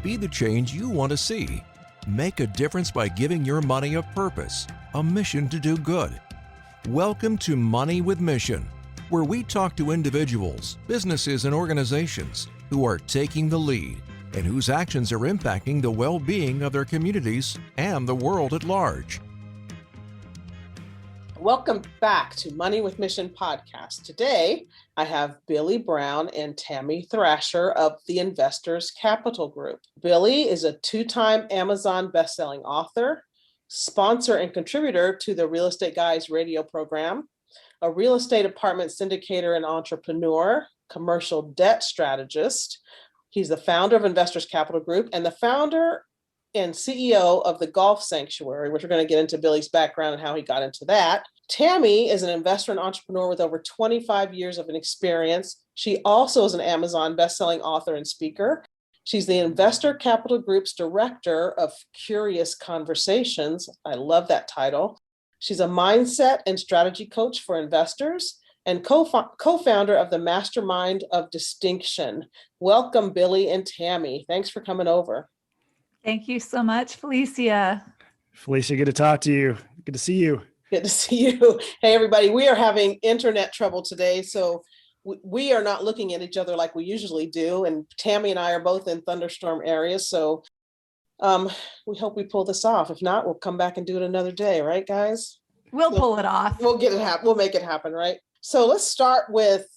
Be the change you want to see. Make a difference by giving your money a purpose, a mission to do good. Welcome to Money with Mission, where we talk to individuals, businesses, and organizations who are taking the lead and whose actions are impacting the well-being of their communities and the world at large. Welcome back to Money with Mission podcast. Today, I have Billy Brown and Tammy Thrasher of the Investors Capital Group. Billy is a two-time Amazon bestselling author, sponsor and contributor to the Real Estate Guys radio program, a real estate apartment syndicator and entrepreneur, commercial debt strategist. He's the founder of Investors Capital Group and the founder and CEO of the Golf Sanctuary, which we're going to get into Billy's background and how he got into that. Tammy is an investor and entrepreneur with over 25 years of an experience. She also is an Amazon bestselling author and speaker. She's the Investor Capital Group's director of Curious Conversations. I love that title. She's a mindset and strategy coach for investors and co-founder of the Mastermind of Distinction. Welcome, Billy and Tammy. Thanks for coming over. Thank you so much, Felicia. Felicia, good to talk to you. Good to see you. Good to see you. Hey, everybody. We are having internet trouble today, so we are not looking at each other like we usually do. And Tammy and I are both in thunderstorm areas, so we hope we pull this off. If not, we'll come back and do it another day, right, guys? We'll pull it off. We'll get it happen. We'll make it happen, right? So let's start with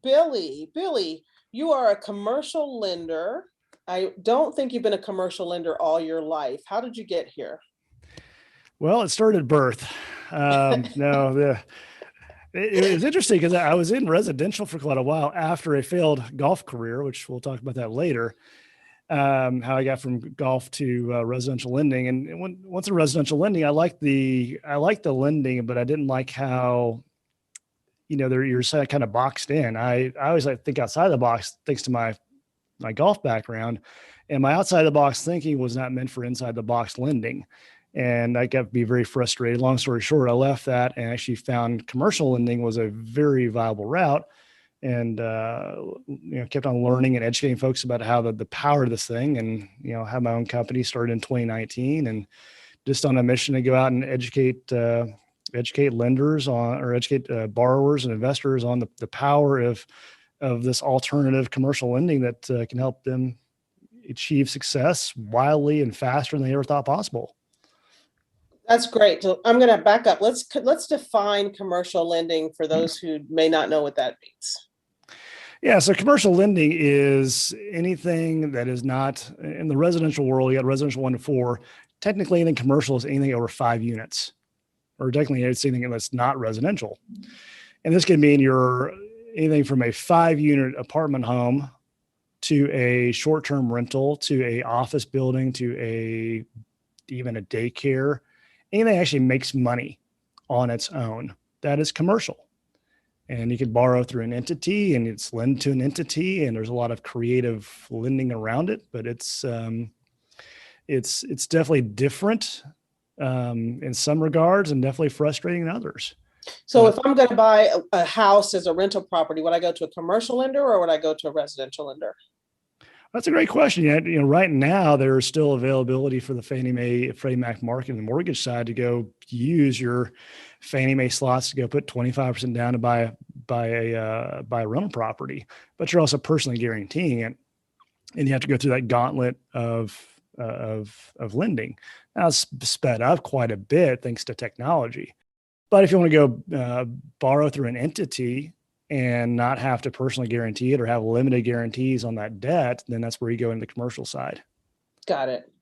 Billy. Billy, you are a commercial lender. I don't think you've been a commercial lender all your life. How did you get here? Well, it started at birth. It was interesting because I was in residential for quite a while after a failed golf career, which we'll talk about that later. How I got from golf to residential lending, and once in residential lending, I liked the lending, but I didn't like how, you're kind of boxed in. I always like to think outside the box, thanks to my golf background, and my outside the box thinking was not meant for inside the box lending. And I got to be very frustrated. Long story short, I left that and actually found commercial lending was a very viable route, and kept on learning and educating folks about how the power of this thing, and had my own company started in 2019, and just on a mission to go out and educate lenders on, or educate borrowers and investors on the power of this alternative commercial lending that can help them achieve success wildly and faster than they ever thought possible. That's great. So I'm going to back up. Let's define commercial lending for those who may not know what that means. Yeah. So commercial lending is anything that is not in the residential world. You got residential 1 to 4. Technically, anything commercial is anything over 5 units, or technically it's anything that's not residential. And this can mean anything from a 5-unit apartment home to a short-term rental to a office building to even a daycare. Anything that actually makes money on its own, that is commercial. And you could borrow through an entity, and it's lend to an entity, and there's a lot of creative lending around it, but it's definitely different in some regards and definitely frustrating in others. So if I'm going to buy a house as a rental property, would I go to a commercial lender or would I go to a residential lender? That's a great question. Right now there's still availability for the Fannie Mae, Freddie Mac market and the mortgage side to go use your Fannie Mae slots to go put 25% down to buy a rental property, but you're also personally guaranteeing it, and you have to go through that gauntlet of lending. Now it's sped up quite a bit thanks to technology. But if you want to go borrow through an entity and not have to personally guarantee it or have limited guarantees on that debt, then that's where you go into the commercial side. Got it.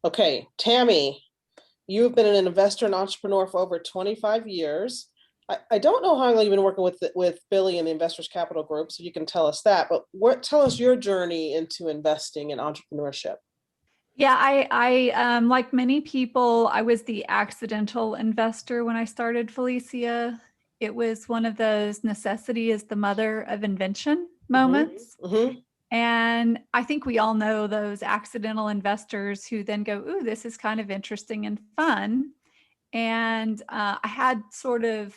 Okay, Tammy, you've been an investor and entrepreneur for over 25 years. I don't know how long you've been working with Billy and the Investors Capital Group, so you can tell us that, but tell us your journey into investing in entrepreneurship. Yeah, I like many people, I was the accidental investor when I started, Felicia. It was one of those necessity is the mother of invention moments. Mm-hmm. And I think we all know those accidental investors who then go, ooh, this is kind of interesting and fun. And I had sort of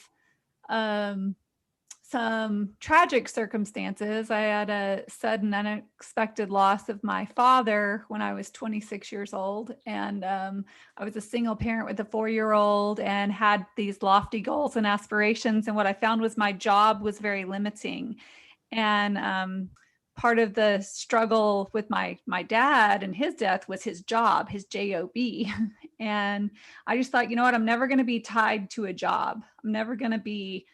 some tragic circumstances. I had a sudden, unexpected loss of my father when I was 26 years old. And I was a single parent with a 4-year-old and had these lofty goals and aspirations. And what I found was my job was very limiting. And part of the struggle with my dad and his death was his job, his job. And I just thought, you know what, I'm never going to be tied to a job. I'm never going to be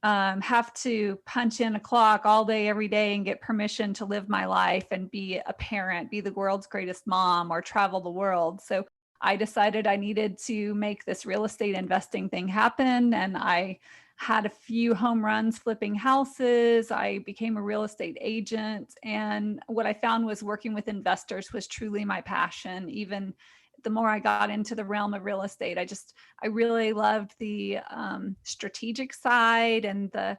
have to punch in a clock all day, every day, and get permission to live my life and be a parent, be the world's greatest mom, or travel the world. So I decided I needed to make this real estate investing thing happen. And I had a few home runs flipping houses. I became a real estate agent. And what I found was working with investors was truly my passion. Even the more I got into the realm of real estate, I really loved the strategic side and I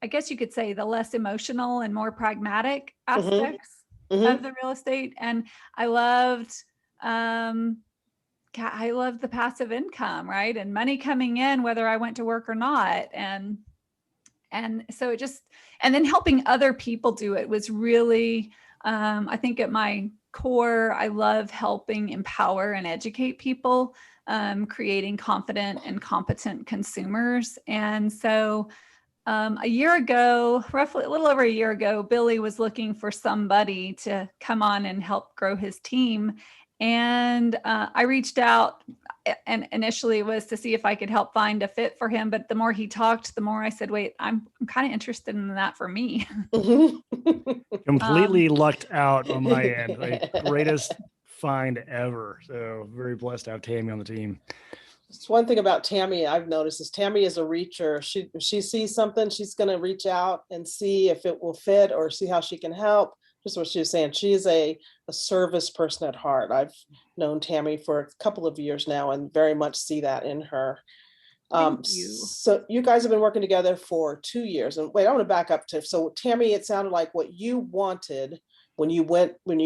guess you could say the less emotional and more pragmatic aspects of the real estate. And I loved the passive income, right? And money coming in, whether I went to work or not. And so and then helping other people do it was really, I think at my core, I love helping empower and educate people, creating confident and competent consumers. And so a year ago, roughly a little over a year ago, Billy was looking for somebody to come on and help grow his team. And I reached out, and initially it was to see if I could help find a fit for him. But the more he talked, the more I said, wait, I'm kind of interested in that for me. Completely lucked out on my end. Like, greatest find ever. So very blessed to have Tammy on the team. It's one thing about Tammy I've noticed is Tammy is a reacher. If she sees something, she's going to reach out and see if it will fit or see how she can help. Just what she was saying. She is a service person at heart. I've known Tammy for a couple of years now and very much see that in her. Thank you. So you guys have been working together for 2 years. And wait, I want to back up so Tammy, it sounded like what you wanted when you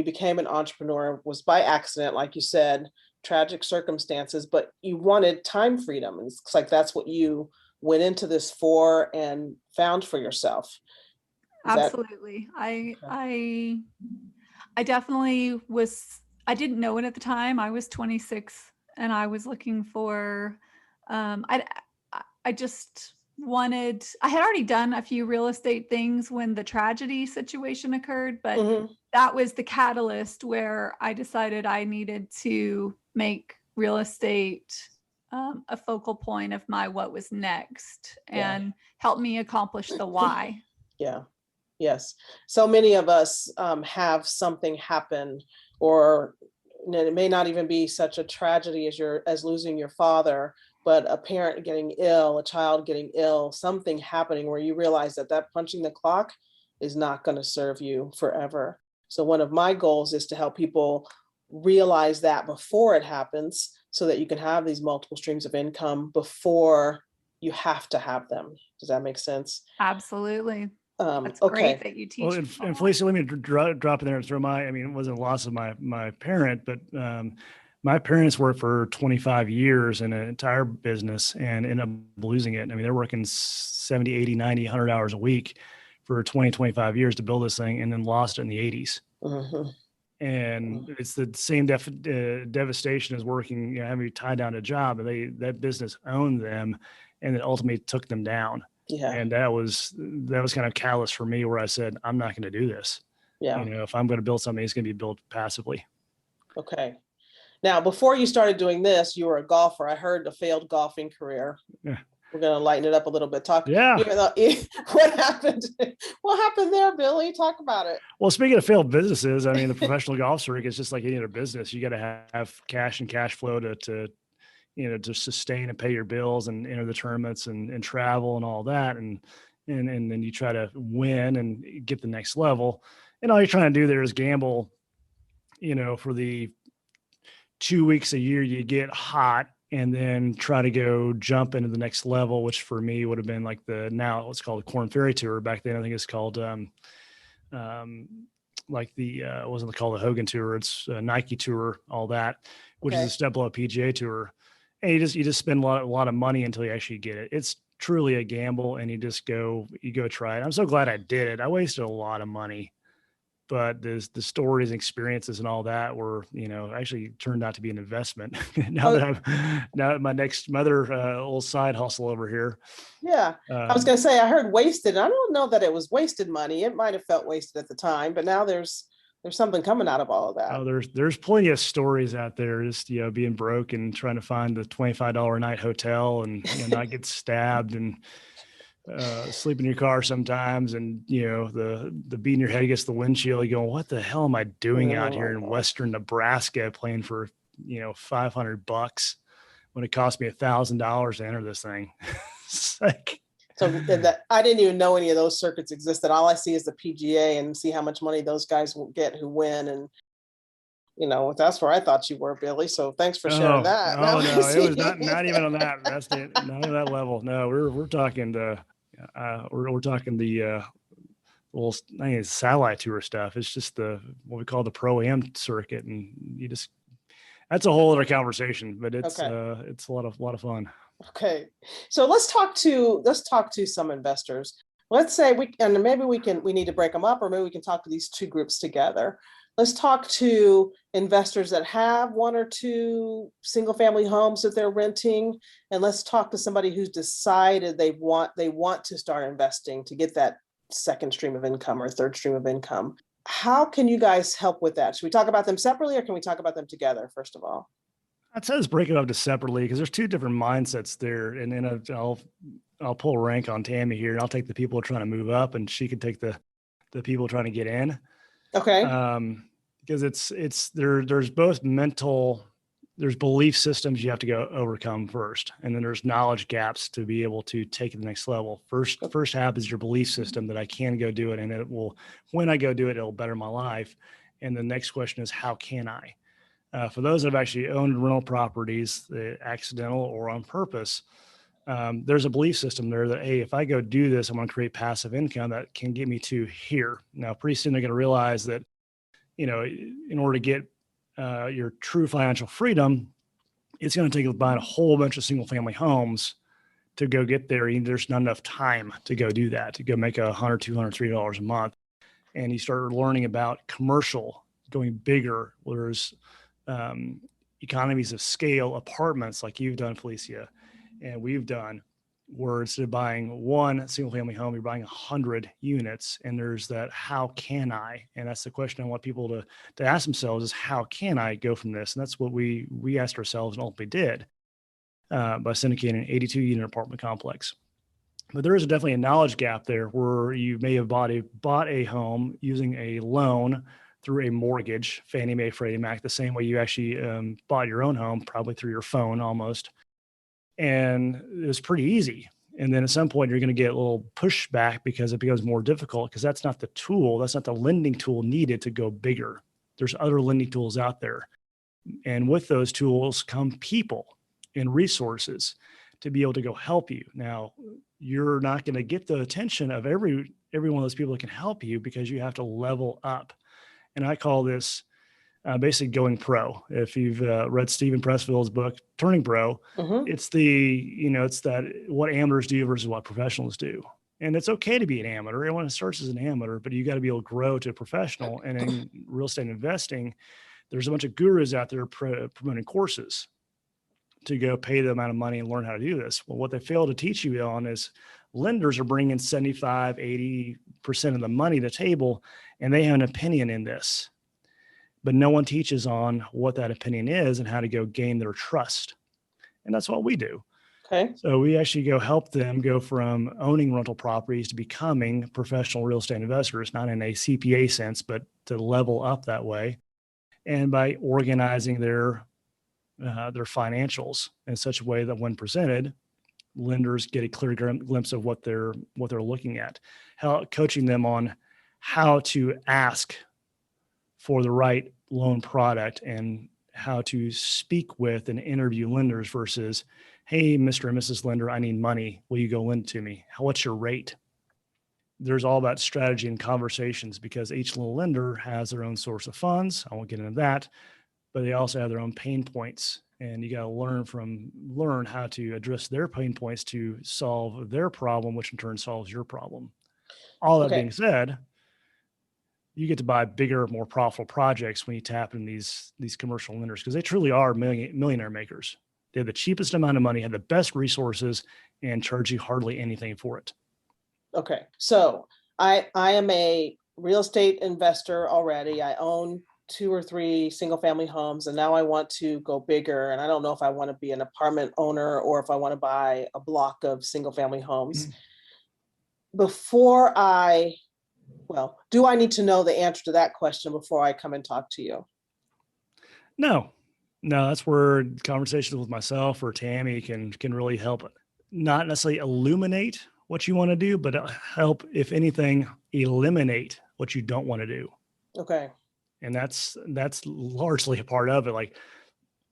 became an entrepreneur was by accident, like you said, tragic circumstances, but you wanted time freedom. And it's like that's what you went into this for and found for yourself. Absolutely. I definitely was, I didn't know it at the time. I was 26 and I was looking for, I just wanted, I had already done a few real estate things when the tragedy situation occurred, but that was the catalyst where I decided I needed to make real estate a focal point of my what was next and help me accomplish the why. Yeah. Yes. So many of us have something happen, or it may not even be such a tragedy as losing your father, but a parent getting ill, a child getting ill, something happening where you realize that punching the clock is not going to serve you forever. So one of my goals is to help people realize that before it happens so that you can have these multiple streams of income before you have to have them. Does that make sense? Absolutely. That's okay. great that you teach. Well, and Felicia, let me drop in there and throw it wasn't a loss of my parent, but my parents worked for 25 years in an entire business and ended up losing it. I mean, they're working 70, 80, 90, 100 hours a week for 20, 25 years to build this thing, and then lost it in the 80s. And it's the same devastation as working, having to be tied down to a job. And that business owned them, and it ultimately took them down. Yeah. And that was kind of callous for me, where I said, I'm not going to do this. Yeah. If I'm going to build something, it's going to be built passively. Okay. Now, before you started doing this, you were a golfer. I heard a failed golfing career. Yeah. We're going to lighten it up a little bit. What happened? What happened there, Billy? Talk about it. Well, speaking of failed businesses, I mean, the professional golf circuit is just like any other business. You got to have cash and cash flow to sustain and pay your bills and enter the tournaments and travel and all that. And then you try to win and get the next level. And all you're trying to do there is gamble, for the 2 weeks a year you get hot, and then try to go jump into the next level, which for me would have been like now it's called the Corn Ferry Tour. Back then, I think it's called, it wasn't called the Hogan Tour. It's a Nike Tour, all that, which is a step below PGA Tour. And you just spend a lot of money until you actually get it. truly a gamble, and you go try it. I'm so glad I did it. I wasted a lot of money, but the stories and experiences and all that were, actually turned out to be an investment. now Oh, that my other little side hustle over here. yeah. I was going to say, I heard wasted. I don't know that it was wasted money. It might have felt wasted at the time, but now there's something coming out of all of that. Oh, there's plenty of stories out there, just, being broke and trying to find the $25 a night hotel and, not get stabbed and sleep in your car sometimes. And, the beating your head against the windshield, you going, what the hell am I doing out here in Western Nebraska playing for, $500 when it cost me $1,000 to enter this thing? It's like, so that I didn't even know any of those circuits existed. All I see is the PGA and see how much money those guys will get who win. And, that's where I thought you were, Billy. So thanks for sharing that. Oh, no, it was not even on that. That's not on that level. No, we're talking we're talking the little, satellite tour stuff. It's just what we call the Pro-Am circuit. And that's a whole other conversation, but it's a lot of fun. Okay. So let's talk to some investors. Let's say we need to break them up, or maybe we can talk to these two groups together. Let's talk to investors that have one or two single family homes that they're renting. And let's talk to somebody who's decided they want to start investing to get that second stream of income or third stream of income. How can you guys help with that? Should we talk about them separately, or can we talk about them together, first of all? I'd say let's break it up to separately, because there's two different mindsets there. And then I'll pull rank on Tammy here, and I'll take the people trying to move up, and she can take the people trying to get in. Okay. Because there's both there's belief systems you have to go overcome first, and then there's knowledge gaps to be able to take it to the next level. First half is your belief system that I can go do it, and when I go do it, it'll better my life. And the next question is, how can I? For those that have actually owned rental properties, accidental or on purpose, there's a belief system there that, hey, if I go do this, I'm going to create passive income that can get me to here. Now, pretty soon they're going to realize that, in order to get your true financial freedom, it's going to take buying a whole bunch of single family homes to go get there. There's not enough time to go do that, to go make $100, $200, $300 a month. And you start learning about commercial, going bigger, where there's economies of scale, apartments like you've done, Felicia, and we've done, where instead of buying one single family home, you're buying 100 units. And there's that, how can I? And that's the question I want people to ask themselves, is how can I go from this? And that's what we asked ourselves and ultimately did by syndicating an 82 unit apartment complex. But there is definitely a knowledge gap there, where you may have bought a home using a loan through a mortgage, Fannie Mae, Freddie Mac, the same way you actually bought your own home, probably through your phone almost. And it was pretty easy. And then at some point, you're going to get a little pushback because it becomes more difficult, because that's not the lending tool needed to go bigger. There's other lending tools out there. And with those tools come people and resources to be able to go help you. Now, you're not going to get the attention of every one of those people that can help you, because you have to level up. And I call this basically going pro. If you've read Stephen Pressfield's book, Turning Pro, it's it's that what amateurs do versus what professionals do. And it's okay to be an amateur. Everyone starts as an amateur, but you got to be able to grow to a professional. And in real estate investing, there's a bunch of gurus out there promoting courses to go pay the amount of money and learn how to do this. Well, what they fail to teach you on is lenders are bringing 75, 80% of the money to the table, and they have an opinion in this. But no one teaches on what that opinion is and how to go gain their trust. And that's what we do. Okay. So we actually go help them go from owning rental properties to becoming professional real estate investors, not in a CPA sense, but to level up that way. And by organizing their financials in such a way that when presented, lenders get a clear glimpse of what they're looking at, coaching them on how to ask for the right loan product and how to speak with and interview lenders versus, hey, Mr. and Mrs. Lender, I need money. Will you go lend to me? What's your rate? There's all about strategy and conversations, because each little lender has their own source of funds. I won't get into that, but they also have their own pain points. and you got to learn how to address their pain points to solve their problem, which in turn solves your problem. All that being said, you get to buy bigger, more profitable projects when you tap in these commercial lenders, because they truly are millionaire makers. They have the cheapest amount of money, have the best resources, and charge you hardly anything for it. Okay. So I am a real estate investor already. I own 2 or 3 single family homes, and now I want to go bigger. And I don't know if I want to be an apartment owner or if I want to buy a block of single family homes. Do I need to know the answer to that question before I come and talk to you? No, that's where conversations with myself or Tammy can really help, not necessarily illuminate what you want to do, but help, if anything, eliminate what you don't want to do. Okay. And that's largely a part of it. Like,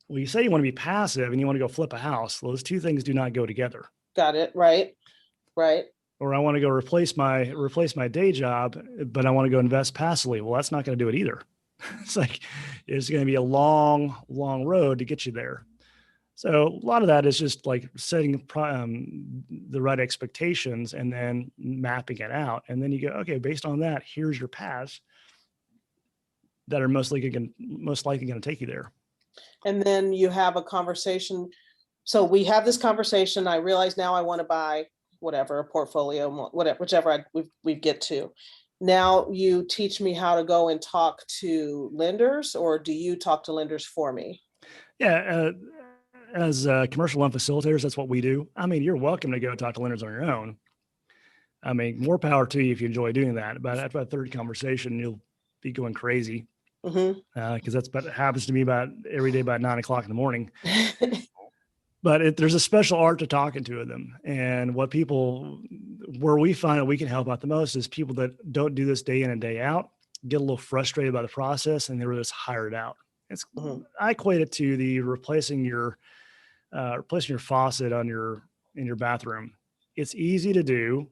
well, you say you want to be passive and you want to go flip a house. Those two things do not go together. Got it. Right. Or I want to go replace my day job, but I want to go invest passively. Well, that's not going to do it either. It's like, it's going to be a long, long road to get you there. So a lot of that is just like setting the right expectations and then mapping it out. And then you go, okay, based on that, here's your paths that are most likely going to take you there. And then you have a conversation. So we have this conversation. I realize now I want to buy whatever, a portfolio, whichever we get to. Now you teach me how to go and talk to lenders, or do you talk to lenders for me? Yeah. As commercial loan facilitators, that's what we do. I mean, you're welcome to go talk to lenders on your own. I mean, more power to you if you enjoy doing that. But after that third conversation, you'll be going crazy. Because that's what happens to me about every day about 9 o'clock in the morning. But there's a special art to talking to them. And where we find that we can help out the most is people that don't do this day in and day out, get a little frustrated by the process, and they were just hired out. I equate it to the replacing your faucet in your bathroom. It's easy to do.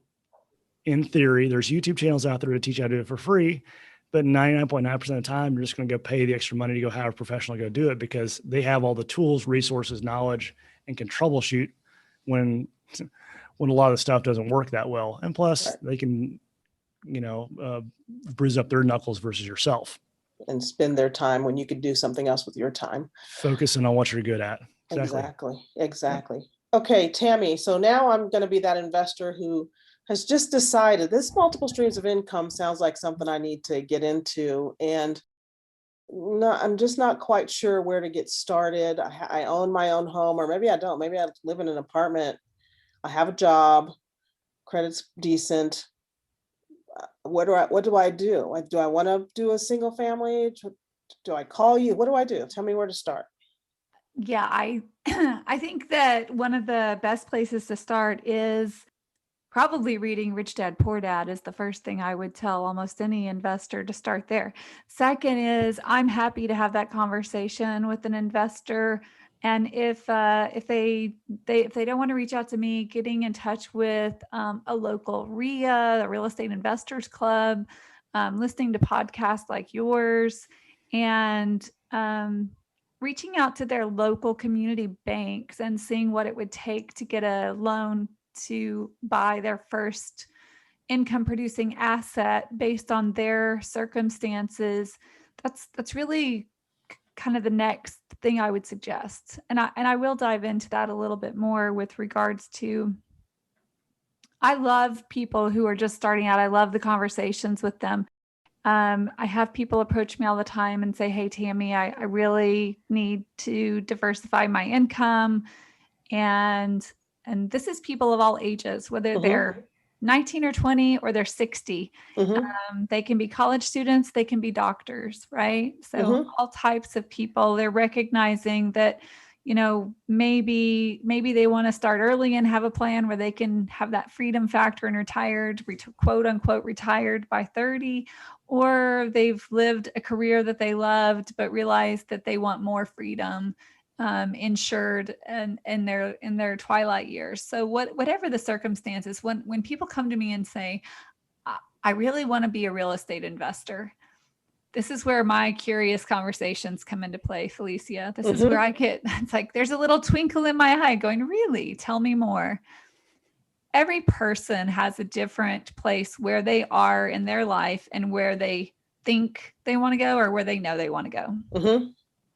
In theory, there's YouTube channels out there to teach you how to do it for free, but 99.9% of the time, you're just going to go pay the extra money to go hire a professional to go do it, because they have all the tools, resources, knowledge, and can troubleshoot when a lot of the stuff doesn't work that well. And plus they can, bruise up their knuckles versus yourself. And spend their time when you could do something else with your time. Focusing on what you're good at. Exactly. Yeah. Okay, Tammy. So now I'm going to be that investor who has just decided this multiple streams of income sounds like something I need to get into. And I'm just not quite sure where to get started. I own my own home, or maybe I don't. Maybe I live in an apartment. I have a job. Credit's decent. What do I do? Do I want to do a single family? Do I call you? What do I do? Tell me where to start. Yeah, I think that one of the best places to start is probably reading Rich Dad, Poor Dad is the first thing I would tell almost any investor to start there. Second is I'm happy to have that conversation with an investor. And if they don't want to reach out to me, getting in touch with a local RIA, the Real Estate Investors Club, listening to podcasts like yours, and reaching out to their local community banks and seeing what it would take to get a loan to buy their first income producing asset based on their circumstances. That's really kind of the next thing I would suggest. And I will dive into that a little bit more with regards to, I love people who are just starting out. I love the conversations with them. I have people approach me all the time and say, hey, Tammy, I really need to diversify my income. And this is people of all ages, whether they're 19 or 20 or they're 60. They can be college students, they can be doctors, right? So all types of people. They're recognizing that, maybe they want to start early and have a plan where they can have that freedom factor and quote unquote retired by 30, or they've lived a career that they loved but realized that they want more freedom insured and in their twilight years. So whatever the circumstances, when people come to me and say, I really want to be a real estate investor, This is where my curious conversations come into play, Felicia. This is Mhm. where I get, it's like, there's a little twinkle in my eye going, really? Tell me more. Every person has a different place where they are in their life and where they think they want to go or where they know they want to go. Mhm.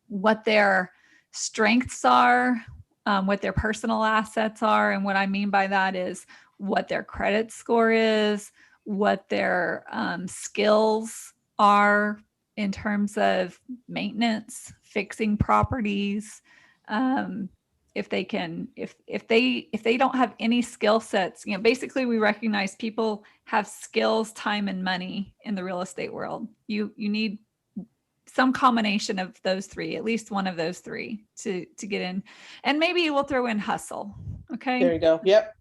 What their strengths are, what their personal assets are. And what I mean by that is what their credit score is, what their skills are in terms of maintenance, fixing properties. If they can, if they don't have any skill sets, basically we recognize people have skills, time, and money in the real estate world. You need some combination of those three, at least one of those three to get in. And maybe we'll throw in hustle. Okay. There you go. Yep.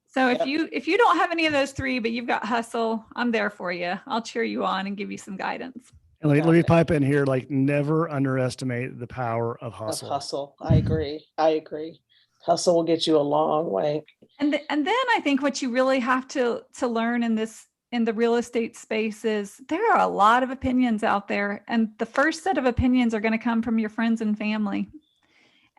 So Yep. if you don't have any of those three, but you've got hustle, I'm there for you. I'll cheer you on and give you some guidance. And let Got me it. pipe in here, like never underestimate the power of Of hustle. hustle. I agree. Hustle will get you a long way. And then I think what you really have to learn in the real estate space is there are a lot of opinions out there. And the first set of opinions are going to come from your friends and family.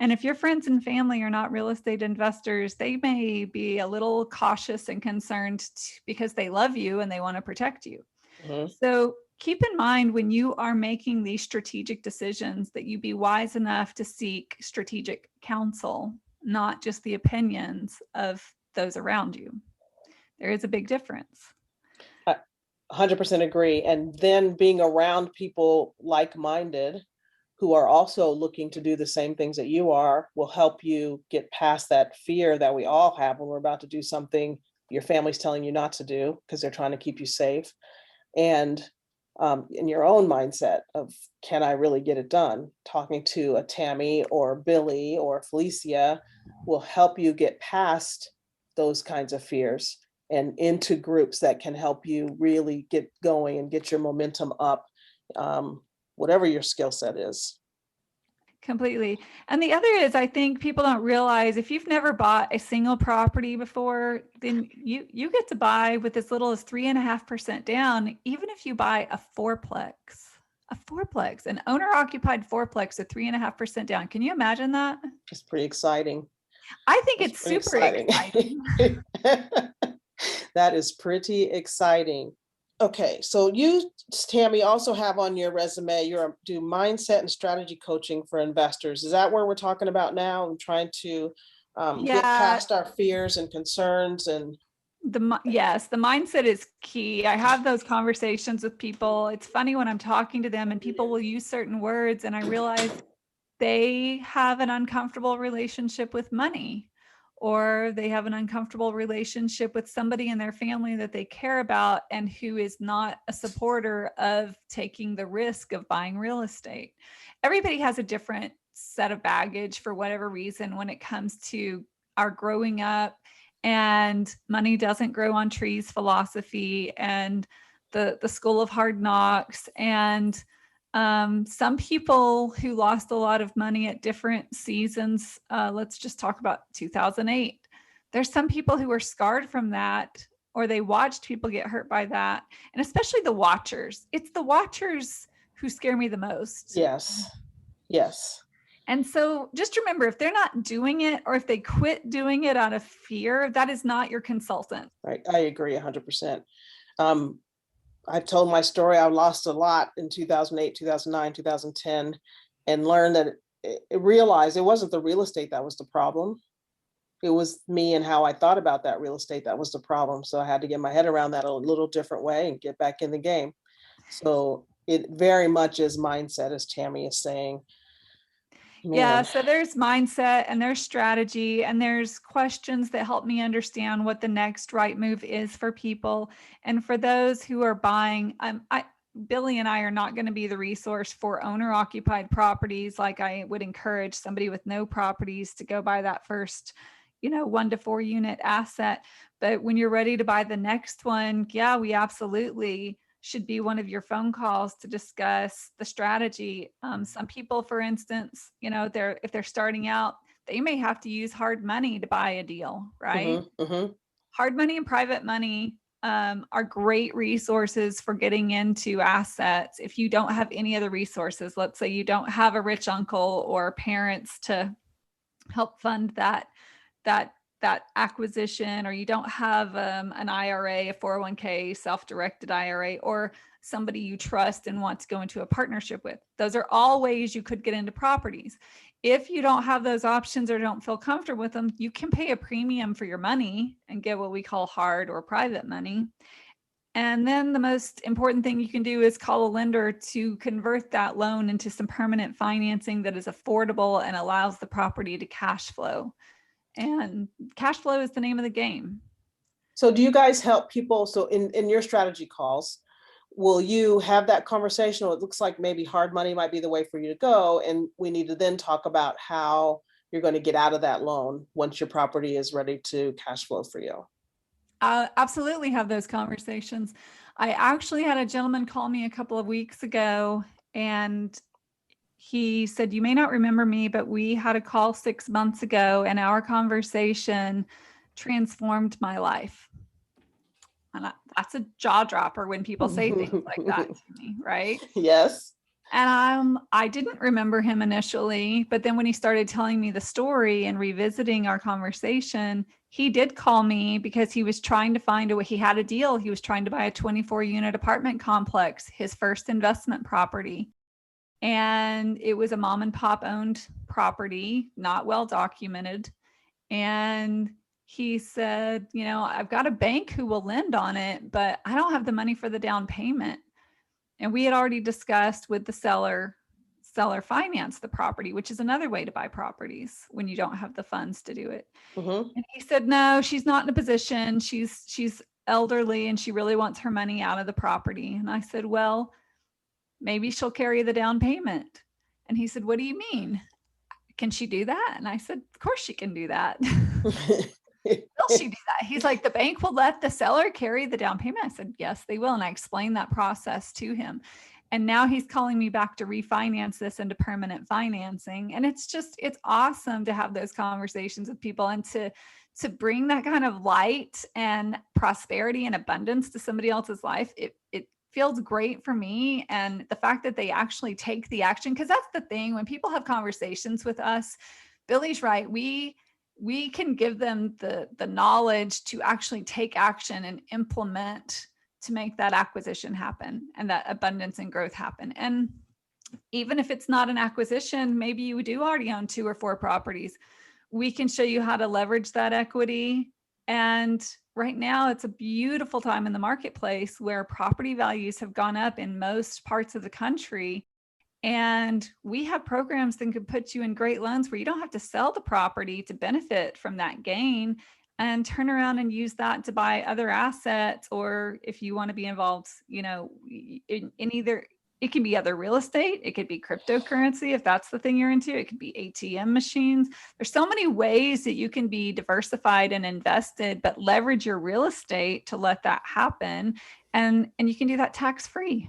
And if your friends and family are not real estate investors, they may be a little cautious and concerned because they love you and they want to protect you. Mhm. So keep in mind when you are making these strategic decisions that you be wise enough to seek strategic counsel, not just the opinions of those around you. There is a big difference. 100% agree. And then being around people like-minded who are also looking to do the same things that you are will help you get past that fear that we all have when we're about to do something your family's telling you not to do because they're trying to keep you safe. And in your own mindset of, can I really get it done? Talking to a Tammy or Billy or Felicia will help you get past those kinds of fears and into groups that can help you really get going and get your momentum up, whatever your skill set is. Completely. And the other is, I think people don't realize if you've never bought a single property before, then you get to buy with as little as 3.5% down, even if you buy a fourplex, an owner occupied fourplex at 3.5% down. Can you imagine that? It's pretty exciting. I think it's super exciting. That is pretty exciting. Okay, so you, Tammy, also have on your resume, you do mindset and strategy coaching for investors. Is that where we're talking about now? I'm trying to get past our fears and concerns and Yes, the mindset is key. I have those conversations with people. It's funny when I'm talking to them and people will use certain words and I realize they have an uncomfortable relationship with money, or they have an uncomfortable relationship with somebody in their family that they care about and who is not a supporter of taking the risk of buying real estate. Everybody has a different set of baggage for whatever reason when it comes to our growing up and money doesn't grow on trees philosophy and the school of hard knocks. And some people who lost a lot of money at different seasons, let's just talk about 2008. There's some people who were scarred from that, or they watched people get hurt by that. And especially the watchers. It's the watchers who scare me the most. yes. And so just remember, if they're not doing it, or if they quit doing it out of fear, that is not your consultant. Right. I agree 100%. I've told my story. I lost a lot in 2008, 2009, 2010, and learned that it realized it wasn't the real estate that was the problem. It was me and how I thought about that real estate that was the problem. So I had to get my head around that a little different way and get back in the game. So it very much is mindset, as Tammy is saying. Man. Yeah, so there's mindset and there's strategy and there's questions that help me understand what the next right move is for people. And for those who are buying, Billy and I are not going to be the resource for owner occupied properties. Like I would encourage somebody with no properties to go buy that first, 1 to 4 unit asset. But when you're ready to buy the next one, yeah, we absolutely should be one of your phone calls to discuss the strategy. Some people, for instance, if they're starting out, they may have to use hard money to buy a deal, right? Mm-hmm. Hard money and private money are great resources for getting into assets. If you don't have any other resources, let's say you don't have a rich uncle or parents to help fund that acquisition, or you don't have an IRA, a 401k, self-directed IRA, or somebody you trust and want to go into a partnership with. Those are all ways you could get into properties. If you don't have those options or don't feel comfortable with them, you can pay a premium for your money and get what we call hard or private money. And then the most important thing you can do is call a lender to convert that loan into some permanent financing that is affordable and allows the property to cash flow. And cash flow is the name of the game. So do you guys help people? So in your strategy calls, will you have that conversation? Or it looks like maybe hard money might be the way for you to go. And we need to then talk about how you're going to get out of that loan once your property is ready to cash flow for you. Absolutely have those conversations. I actually had a gentleman call me a couple of weeks ago, and he said, "You may not remember me, but we had a call 6 months ago and our conversation transformed my life." And that's a jaw dropper when people say things like that to me, right? Yes. And I didn't remember him initially, but then when he started telling me the story and revisiting our conversation, he did call me because he was trying to he had a deal. He was trying to buy a 24-unit apartment complex, his first investment property. And it was a mom and pop owned property, not well documented. And he said, "I've got a bank who will lend on it, but I don't have the money for the down payment." And we had already discussed with the seller finance the property, which is another way to buy properties when you don't have the funds to do it. Mm-hmm. And he said, "No, she's not in a position. She's elderly and she really wants her money out of the property." And I said, "Well, maybe she'll carry the down payment." And he said, "What do you mean? Can she do that?" And I said, "Of course she can do that." Will she do that? He's like, "The bank will let the seller carry the down payment." I said, "Yes, they will." And I explained that process to him. And now he's calling me back to refinance this into permanent financing. And it's awesome to have those conversations with people and to bring that kind of light and prosperity and abundance to somebody else's life. It feels great for me. And the fact that they actually take the action, because that's the thing, when people have conversations with us, Billy's right. We can give them the knowledge to actually take action and implement to make that acquisition happen and that abundance and growth happen. And even if it's not an acquisition, maybe you do already own 2 or 4 properties. We can show you how to leverage that equity. And right now it's a beautiful time in the marketplace where property values have gone up in most parts of the country. And we have programs that could put you in great loans where you don't have to sell the property to benefit from that gain and turn around and use that to buy other assets. Or if you want to be involved, in either, it can be other real estate, it could be cryptocurrency, if that's the thing you're into, it could be ATM machines. There's so many ways that you can be diversified and invested, but leverage your real estate to let that happen. And you can do that tax-free.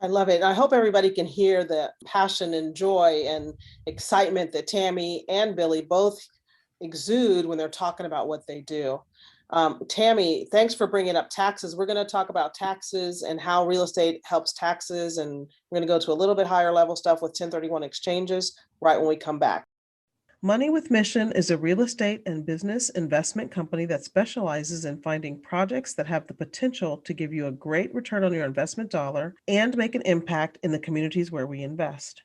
I love it. I hope everybody can hear the passion and joy and excitement that Tammy and Billy both exude when they're talking about what they do. Tammy, thanks for bringing up taxes. We're going to talk about taxes and how real estate helps taxes. And we're going to go to a little bit higher level stuff with 1031 exchanges right when we come back. Money with Mission is a real estate and business investment company that specializes in finding projects that have the potential to give you a great return on your investment dollar and make an impact in the communities where we invest.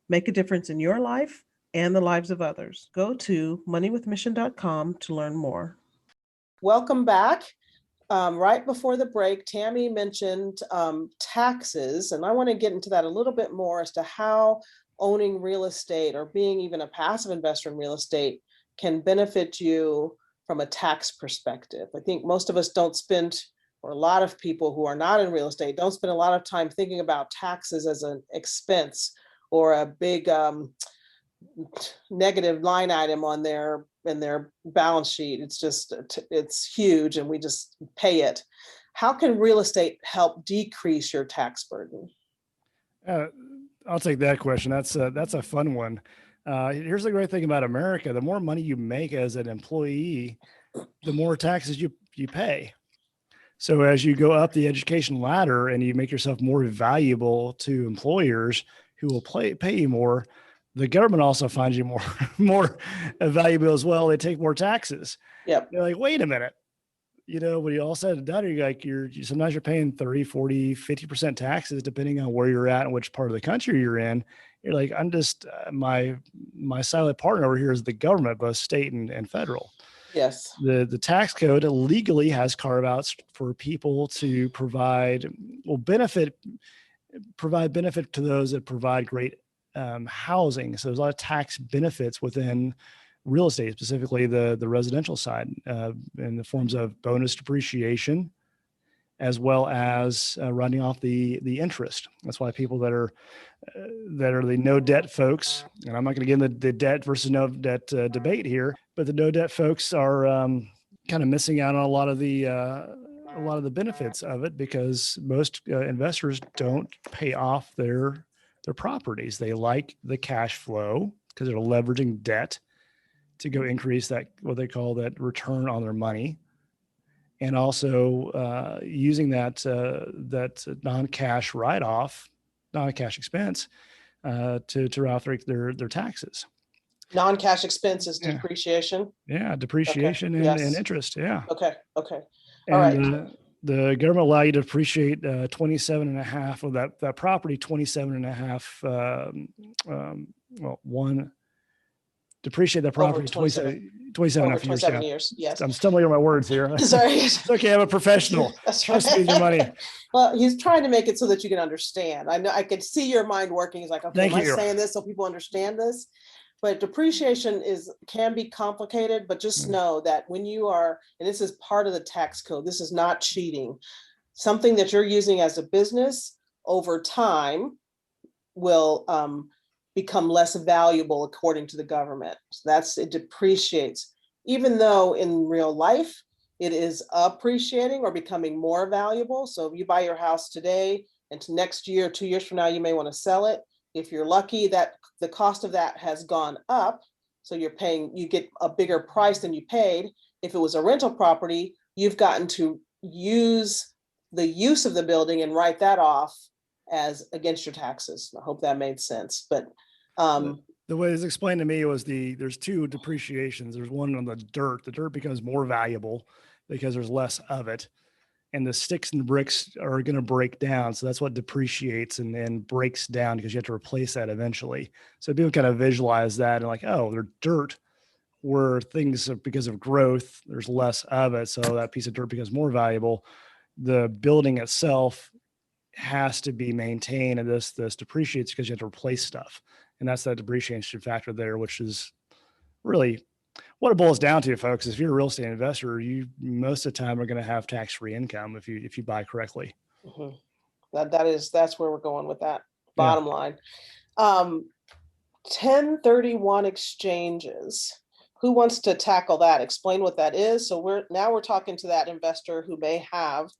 Make a difference in your life and the lives of others. Go to moneywithmission.com to learn more. Welcome back. Right before the break, Tammy mentioned taxes, and I want to get into that a little bit more as to how owning real estate or being even a passive investor in real estate can benefit you from a tax perspective. I think most of us don't spend, or a lot of people who are not in real estate don't spend a lot of time thinking about taxes as an expense or a big negative line item on in their balance sheet. It's huge and we just pay it. How can real estate help decrease your tax burden? I'll take that question. That's a fun one. Here's the great thing about America. The more money you make as an employee, the more taxes you you pay. So as you go up the education ladder and you make yourself more valuable to employers who will pay you more, the government also finds you more valuable as well. They take more taxes. Yep. They're like, wait a minute. When you all said and done, sometimes you're paying 30, 40, 50% taxes, depending on where you're at and which part of the country you're in. You're like, I'm just, my silent partner over here is the government, both state and federal. Yes. The tax code legally has carve outs for people to provide benefit to those that provide great housing. So there's a lot of tax benefits within real estate, specifically the residential side, in the forms of bonus depreciation, as well as running off the interest. That's why people that are the no debt folks, and I'm not going to get into the debt versus no debt debate here, but the no debt folks are kind of missing out on a lot of the benefits of it, because most investors don't pay off their properties. They like the cash flow because they're leveraging debt to go increase that, what they call that return on their money. And also using that non-cash write-off, non-cash expense to write off their taxes. Non-cash expenses, depreciation. Yeah, depreciation okay. and interest. Yeah. Okay. All and, right. The government allow you to depreciate 27 and a half of that property, 27 and a half, depreciate that property 27 and a half years. 27 years. Yes. I'm stumbling over my words here. Sorry. It's okay. I'm a professional. That's Trust me with your money. Well, he's trying to make it so that you can understand. I know I could see your mind working. He's like, okay, am I saying this so people understand this? But depreciation can be complicated, but just know that when you are, and this is part of the tax code, this is not cheating. Something that you're using as a business over time will become less valuable according to the government. So it depreciates, even though in real life it is appreciating or becoming more valuable. So if you buy your house today and next year, 2 years from now, you may want to sell it. If you're lucky, that the cost of that has gone up, so you get a bigger price than you paid. If it was a rental property, you've gotten to use the use of the building and write that off as against your taxes. I hope that made sense. But the way it was explained to me was there's two depreciations. There's one on the dirt. The dirt becomes more valuable because there's less of it. And the sticks and bricks are going to break down. So that's what depreciates and then breaks down, because you have to replace that eventually. So people kind of visualize that and like, oh, they're dirt, where things, because of growth, there's less of it. So that piece of dirt becomes more valuable. The building itself has to be maintained, and this depreciates because you have to replace stuff. And that's that depreciation factor there, which is really what it boils down to, folks. Is if you're a real estate investor, you most of the time are going to have tax-free income if you buy correctly. Mm-hmm. That's where we're going with that. Bottom line. 1031 exchanges. Who wants to tackle that? Explain what that is. So we're talking to that investor who may have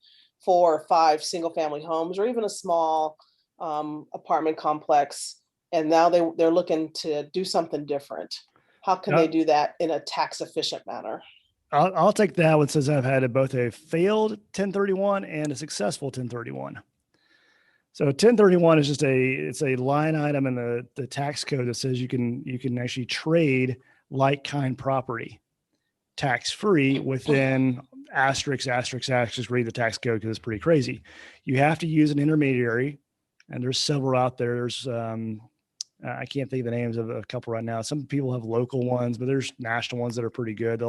4 or 5 single-family homes, or even a small apartment complex, and now they're looking to do something different. How can they do that in a tax-efficient manner? I'll take that one, since I've had both a failed 1031 and a successful 1031. So 1031 is just it's a line item in the tax code that says you can actually trade like-kind property tax-free within asterisk, read the tax code because it's pretty crazy. You have to use an intermediary, and there's several out there. There's I can't think of the names of a couple right now. Some people have local ones, but there's national ones that are pretty good.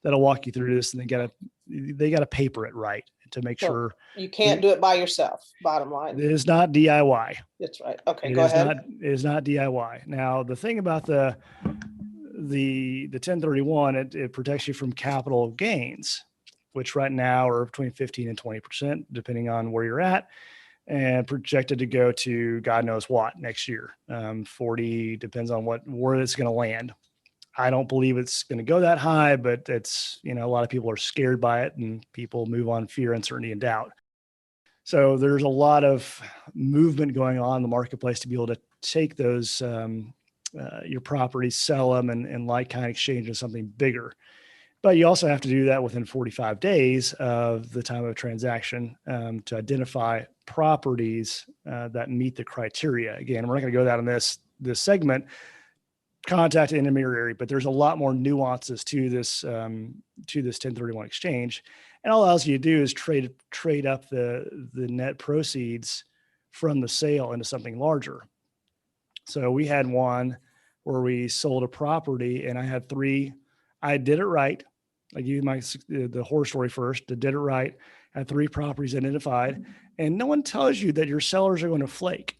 That'll walk you through this, and they gotta paper it right to make sure. You can't do it by yourself. Bottom line, it is not DIY. That's right. Okay, go ahead. It is not DIY. Now, the thing about the 1031, it protects you from capital gains, which right now are between 15 and 20%, depending on where you're at, and projected to go to God knows what next year. 40 depends on where it's going to land. I don't believe it's going to go that high, but it's, a lot of people are scared by it, and people move on fear, uncertainty, and doubt. So there's a lot of movement going on in the marketplace to be able to take those, your properties, sell them, and like-kind exchange into something bigger. But you also have to do that within 45 days of the time of transaction to identify properties that meet the criteria. Again, we're not going to go that in this segment, contact an intermediary, but there's a lot more nuances to this 1031 exchange. And all it allows you to do is trade up the net proceeds from the sale into something larger. So we had one where we sold a property, and I had three. I did it right. I gave you the horror story first. I did it right. I had three properties identified, and no one tells you that your sellers are going to flake.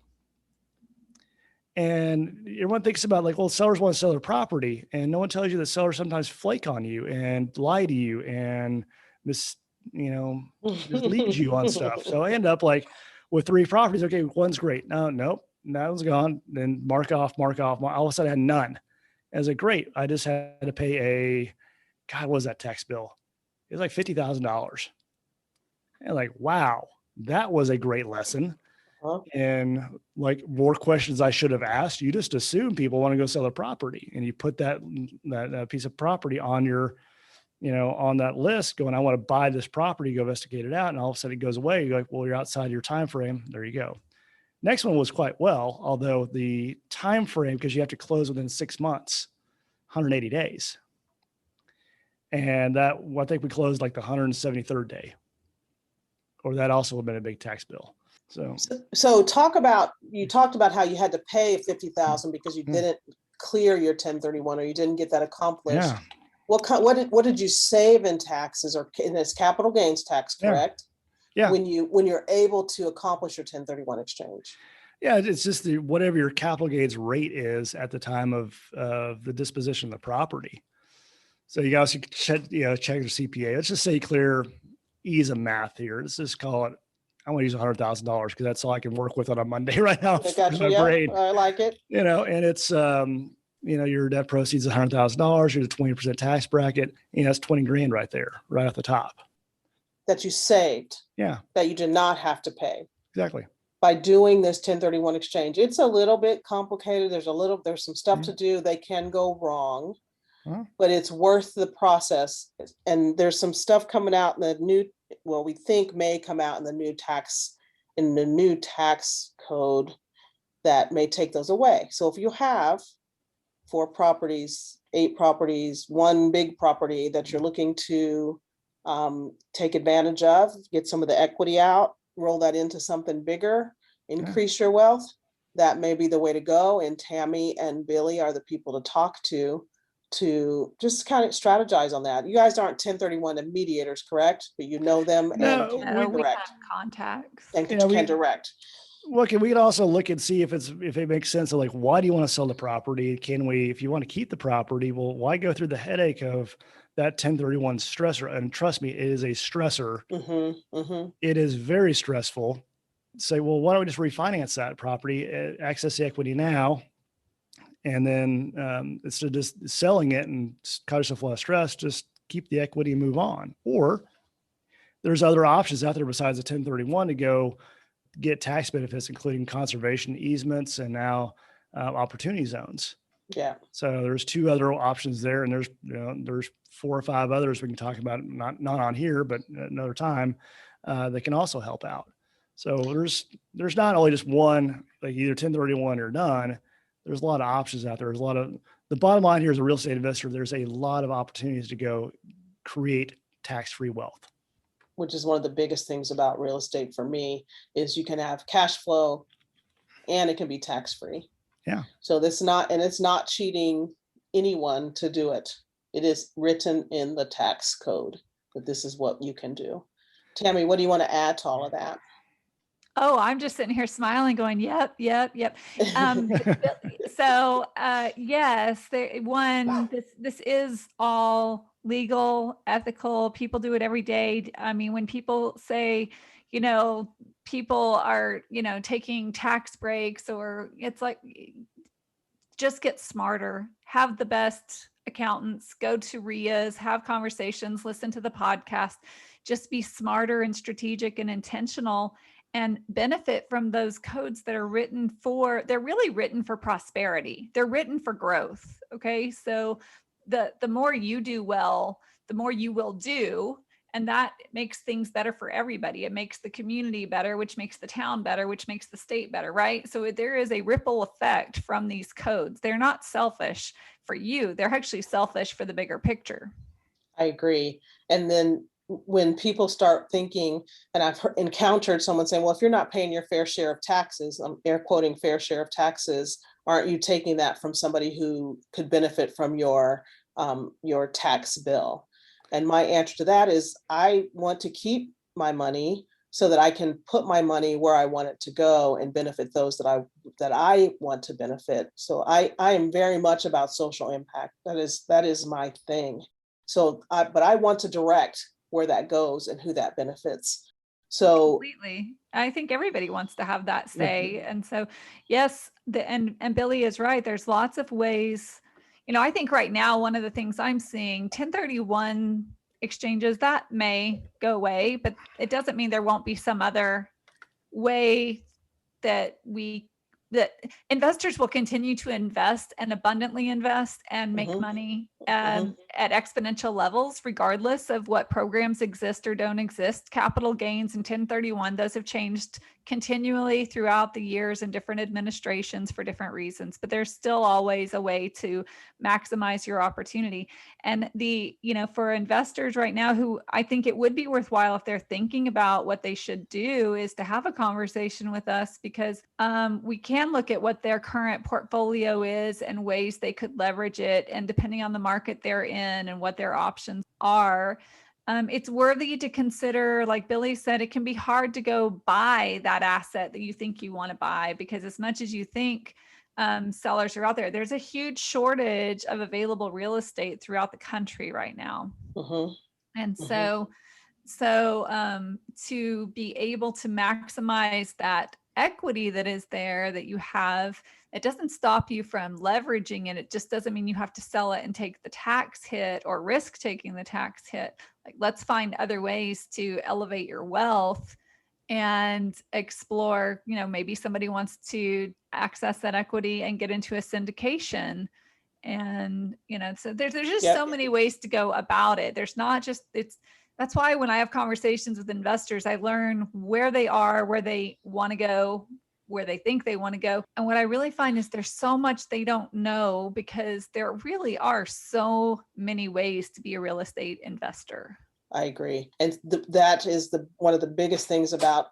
And everyone thinks about like, well, sellers want to sell their property, and no one tells you that sellers sometimes flake on you and lie to you and just lead you on stuff. So I end up like with three properties. Okay, one's great. Nope, that one's gone. Then mark off. All of a sudden I had none. I was like, great. I just had to pay what was that tax bill? It was like $50,000. And like, wow, that was a great lesson. And like more questions I should have asked. You just assume people want to go sell a property, and you put that piece of property on your, on that list going, I want to buy this property, go investigate it out. And all of a sudden it goes away. You're like, well, you're outside your time frame. There you go. Next one was quite well, although the time frame, because you have to close within 6 months, 180 days. And that, I think we closed like the 173rd day, or that also would have been a big tax bill. So talked about how you had to pay $50,000 because you didn't clear your 1031, or you didn't get that accomplished. Yeah. What did you save in taxes, or in this capital gains tax, correct? Yeah. When you're able to accomplish your 1031 exchange. Yeah, it's just whatever your capital gains rate is at the time of the disposition of the property. So you guys check your CPA. Let's just say clear ease of math here. Let's just call it, I want to use $100,000 because that's all I can work with on a Monday right now. I got you. Yeah, I like it. And it's, your net proceeds is $100,000. You're the 20% tax bracket. That's 20 grand right there, right off the top. That you saved. Yeah. That you did not have to pay. Exactly. By doing this 1031 exchange. It's a little bit complicated. There's some stuff to do. They can go wrong, but it's worth the process. And there's some stuff coming out in the we think may come out in the new tax code that may take those away. So if you have 4 properties, 8 properties, 1 big property that you're looking to take advantage of, get some of the equity out, roll that into something bigger, increase your wealth, that may be the way to go. And Tammy and Billy are the people to talk to just kind of strategize on that. You guys aren't 1031 mediators, correct? But you know them and can we direct. have contacts. And can direct. Look, and we can also look and see if it makes sense of like, why do you want to sell the property? If you want to keep the property, well, why go through the headache of that 1031 stressor? And trust me, it is a stressor. It is very stressful. Say, well, why don't we just refinance that property, access the equity now, and then instead of just selling it and cut yourself a lot of stress, just keep the equity and move on. Or there's other options out there besides the 1031 to go get tax benefits, including conservation easements and now opportunity zones. Yeah. So there's 2 other options there, and there's 4 or 5 others we can talk about, not on here, but another time, that can also help out. So there's not only just one, like either 1031 or none. There's a lot of options out there. The bottom line here as a real estate investor, there's a lot of opportunities to go create tax-free wealth. Which is one of the biggest things about real estate for me, is you can have cash flow and it can be tax-free. Yeah. So it's not cheating anyone to do it. It is written in the tax code that this is what you can do. Tammy, what do you want to add to all of that? Oh, I'm just sitting here smiling going, yep. So yes, this is all legal, ethical. People do it every day. I mean, when people say, people are, taking tax breaks, or it's like, just get smarter, have the best accountants, go to RIAs, have conversations, listen to the podcast, just be smarter and strategic and intentional, and benefit from those codes that are they're really written for prosperity. They're written for growth. Okay. So the more you do well, the more you will do. And that makes things better for everybody. It makes the community better, which makes the town better, which makes the state better, right? So there is a ripple effect from these codes. They're not selfish for you. They're actually selfish for the bigger picture. I agree. And then when people start thinking, and I've encountered someone saying, well, if you're not paying your fair share of taxes, I'm air quoting fair share of taxes, aren't you taking that from somebody who could benefit from your tax bill? And my answer to that is, I want to keep my money so that I can put my money where I want it to go and benefit those that I want to benefit. So I am very much about social impact. That is my thing. So, but I want to direct where that goes and who that benefits. So completely. I think everybody wants to have that say. And so, yes, and Billy is right. There's lots of ways. I think right now, one of the things I'm seeing, 1031 exchanges, that may go away, but it doesn't mean there won't be some other way that investors will continue to invest and abundantly invest and make money at exponential levels, regardless of what programs exist or don't exist. Capital gains and 1031, those have changed continually throughout the years in different administrations for different reasons, but there's still always a way to maximize your opportunity. And for investors right now, who I think it would be worthwhile if they're thinking about what they should do, is to have a conversation with us, because we can look at what their current portfolio is and ways they could leverage it. And depending on the market they're in and what their options are, it's worthy to consider. Like Billy said, it can be hard to go buy that asset that you think you want to buy, because as much as you think sellers are out there, there's a huge shortage of available real estate throughout the country right now. And so to be able to maximize that equity that is there, that you have, it doesn't stop you from leveraging it. It just doesn't mean you have to sell it and take the tax hit or risk taking the tax hit. Like, let's find other ways to elevate your wealth and explore, maybe somebody wants to access that equity and get into a syndication. And, so there's just so many ways to go about it. There's not just, that's why when I have conversations with investors, I learn where they are, where they want to go, where they think they want to go. And what I really find is there's so much they don't know, because there really are so many ways to be a real estate investor. I agree. And that is one of the biggest things about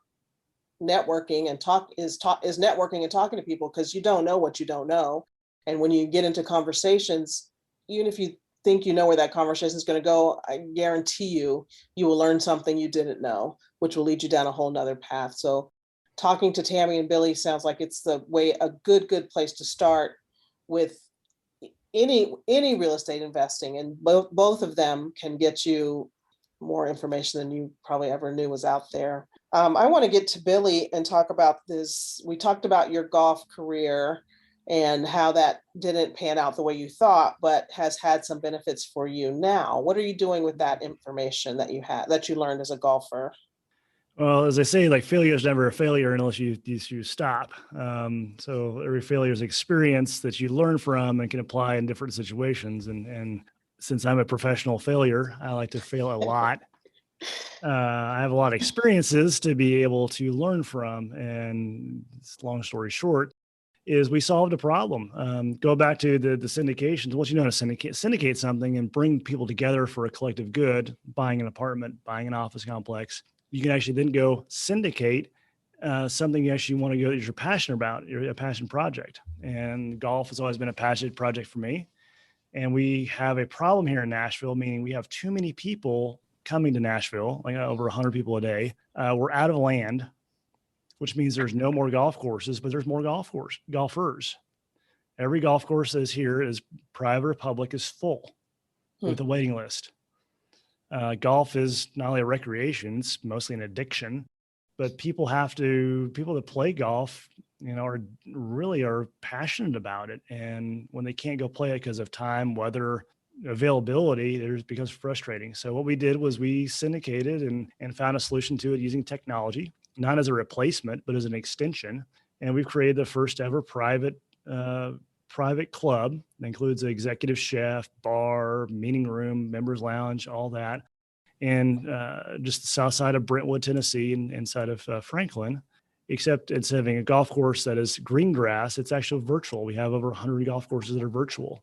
networking and is networking and talking to people, because you don't know what you don't know. And when you get into conversations, even if you think you know where that conversation is going to go, I guarantee you will learn something you didn't know, which will lead you down a whole nother path. So talking to Tammy and Billy sounds like it's a good place to start with any real estate investing. And both of them can get you more information than you probably ever knew was out there. I want to get to Billy and talk about this. We talked about your golf career and how that didn't pan out the way you thought, but has had some benefits for you now. What are you doing with that information that you learned as a golfer? Well, as I say, like, failure is never a failure unless you stop. So every failure is experience that you learn from and can apply in different situations. And since I'm a professional failure, I like to fail a lot. I have a lot of experiences to be able to learn from. And long story short is we solved a problem. Go back to the syndications. Once you know how to syndicate something and bring people together for a collective good, buying an apartment, buying an office complex, you can actually then go syndicate something you actually want to go that you're passionate about, a passion project. And golf has always been a passion project for me. And we have a problem here in Nashville, meaning we have too many people coming to Nashville, like over 100 people a day. We're out of land, which means there's no more golf courses, but there's more golfers. Every golf course that is here, is private or public, is full with a waiting list. Golf is not only a recreation, it's mostly an addiction, but people that play golf, are passionate about it. And when they can't go play it because of time, weather, availability, it becomes frustrating. So what we did was we syndicated and found a solution to it using technology, not as a replacement, but as an extension. And we've created the first ever private private club that includes an executive chef, bar, meeting room, members lounge, all that. And just the south side of Brentwood, Tennessee, and inside of Franklin, except instead of having a golf course that is green grass, it's actually virtual. We have over 100 golf courses that are virtual.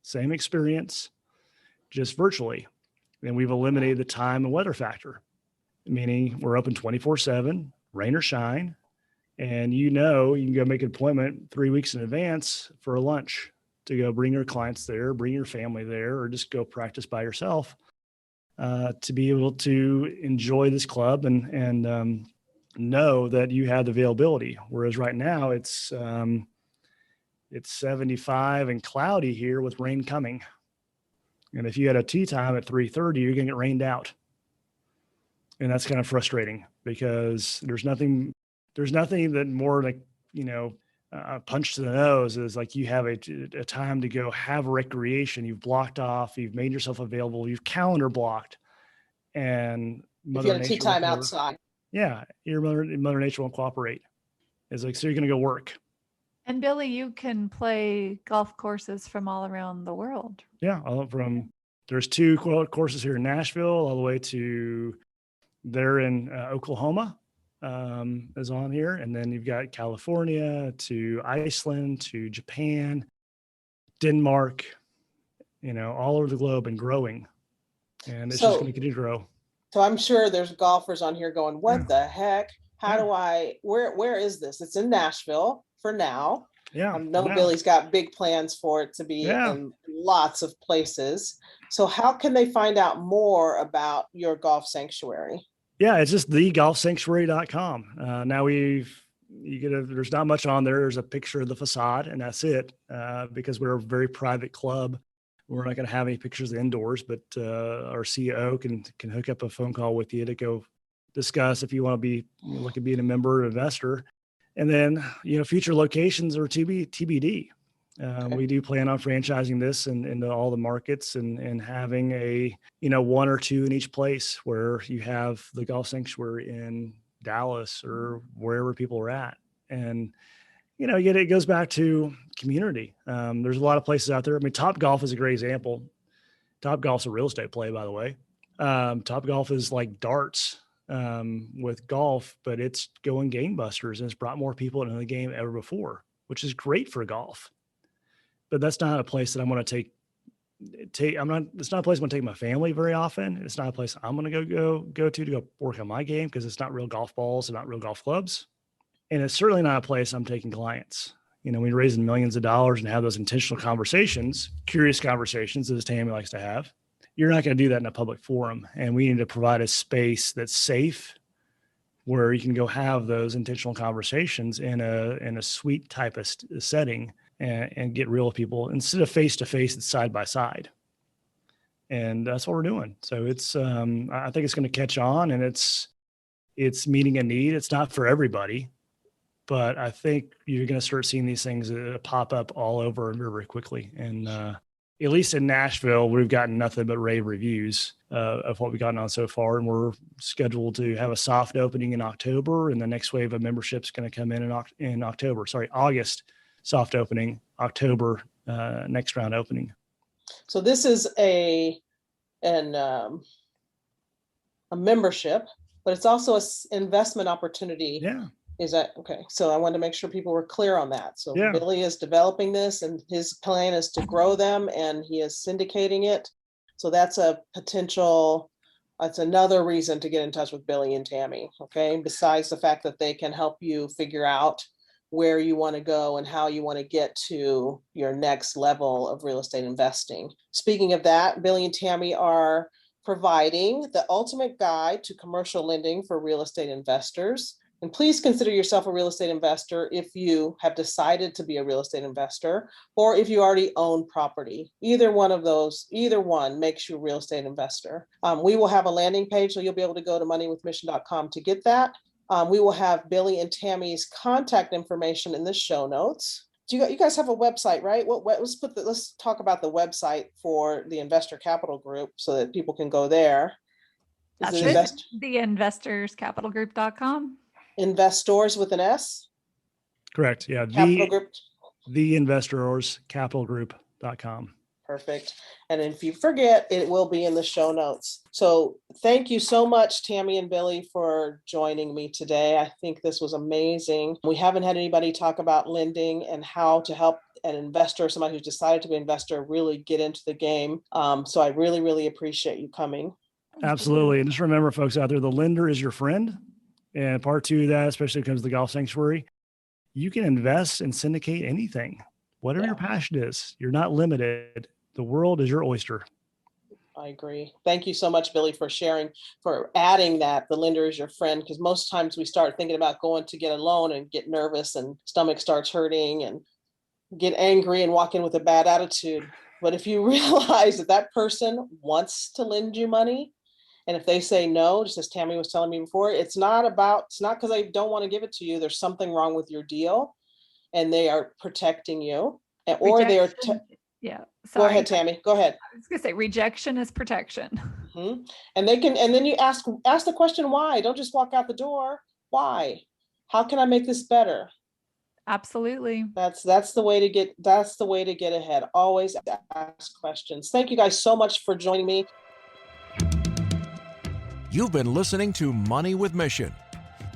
Same experience, just virtually. And we've eliminated the time and weather factor, meaning we're open 24/7, rain or shine. And you can go make an appointment 3 weeks in advance for a lunch to go bring your clients there, bring your family there, or just go practice by yourself. To be able to enjoy this club and know that you have the availability. Whereas right now it's 75 and cloudy here with rain coming. And if you had a tee time at 3:30, you're going to get rained out. And that's kind of frustrating because there's nothing that more like, a punch to the nose is like you have a time to go have recreation. You've blocked off, you've made yourself available, you've calendar blocked, and if you had a tea time outside. Yeah, Mother Nature won't cooperate. It's like, so you're going to go work. And Billy, you can play golf courses from all around the world. Yeah, there's 2 courses here in Nashville, all the way to there in Oklahoma. Is on here, and then you've got California to Iceland to Japan, Denmark, all over the globe and growing, and it's just going to continue to grow. So I'm sure there's golfers on here going, what the heck? Where is this? It's in Nashville for now. Yeah. I know Billy's got big plans for it to be in lots of places. So how can they find out more about your golf sanctuary? Yeah, it's just thegolfsanctuary.com. Now there's not much on there. There's a picture of the facade and that's it. Because we're a very private club. We're not going to have any pictures indoors, but our CEO can hook up a phone call with you to go discuss if you want to be look at being a member or investor. And then, future locations are TBD. Okay. We do plan on franchising this into all the markets and having a, 1 or 2 in each place where you have the golf sanctuary in Dallas or wherever people are at. And, yet it goes back to community. There's a lot of places out there. I mean, Top Golf is a great example. Top Golf's a real estate play, by the way. Top Golf is like darts with golf, but it's going gangbusters and it's brought more people into the game ever before, which is great for golf. But that's not a place that I'm going to it's not a place I'm going to take my family very often. It's not a place I'm going to go to work on my game because it's not real golf balls and not real golf clubs. And it's certainly not a place I'm taking clients. When you're raising millions of dollars and have those intentional conversations, curious conversations as Tammy likes to have, you're not going to do that in a public forum. And we need to provide a space that's safe where you can go have those intentional conversations in a suite type of setting and get real with people instead of face-to-face, it's side by side. And that's what we're doing. So it's, I think it's going to catch on and it's meeting a need. It's not for everybody, but I think you're going to start seeing these things pop up all over very, very quickly. And at least in Nashville, we've gotten nothing but rave reviews of what we've gotten on so far. And we're scheduled to have a soft opening in October. And the next wave of membership's going to come in August. Soft opening, October, next round opening. So this is a membership, but it's also an investment opportunity. Yeah. Is that okay? So I wanted to make sure people were clear on that. So yeah. Billy is developing this and his plan is to grow them and he is syndicating it. So that's another reason to get in touch with Billy and Tammy. Okay. Besides the fact that they can help you figure out where you want to go and how you want to get to your next level of real estate investing. Speaking of that, Billy and Tammy are providing the ultimate guide to commercial lending for real estate investors. And please consider yourself a real estate investor if you have decided to be a real estate investor or if you already own property. Either one makes you a real estate investor. We will have a landing page, so you'll be able to go to moneywithmission.com to get that. We will have Billy and Tammy's contact information in the show notes. You guys have a website, right? Let's talk about the website for the Investor Capital Group so that people can go there. That's the investorscapitalgroup.com. Investors with an S? Correct. Yeah. Capital Group. theinvestorscapitalgroup.com. Perfect. And if you forget, it will be in the show notes. So thank you so much, Tammy and Billy, for joining me today. I think this was amazing. We haven't had anybody talk about lending and how to help an investor, somebody who's decided to be an investor, really get into the game. So I really, really appreciate you coming. Absolutely. And just remember, folks out there, the lender is your friend. And part two of that, especially when it comes to the golf sanctuary, you can invest and syndicate anything, whatever your passion is. You're not limited. The world is your oyster. I agree. Thank you so much, Billy, for sharing, for adding that the lender is your friend, because most times we start thinking about going to get a loan and get nervous and stomach starts hurting and get angry and walk in with a bad attitude. But if you realize that that person wants to lend you money, and if they say no, just as Tammy was telling me before, it's not because they don't want to give it to you. There's something wrong with your deal and they are protecting you, or they're yeah. Sorry. Go ahead, Tammy. Go ahead. I was going to say rejection is protection. Mm-hmm. And then you ask the question, why? Don't just walk out the door. Why? How can I make this better? Absolutely. That's the way to get ahead. Always ask questions. Thank you guys so much for joining me. You've been listening to Money with Mission.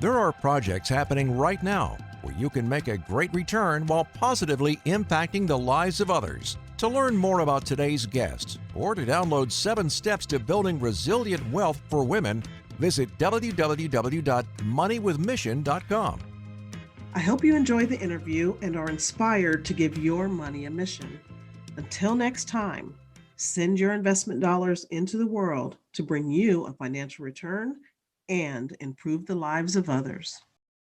There are projects happening right now where you can make a great return while positively impacting the lives of others. To learn more about today's guest or to download 7 steps to building resilient wealth for women, visit www.moneywithmission.com. I hope you enjoyed the interview and are inspired to give your money a mission. Until next time, send your investment dollars into the world to bring you a financial return and improve the lives of others.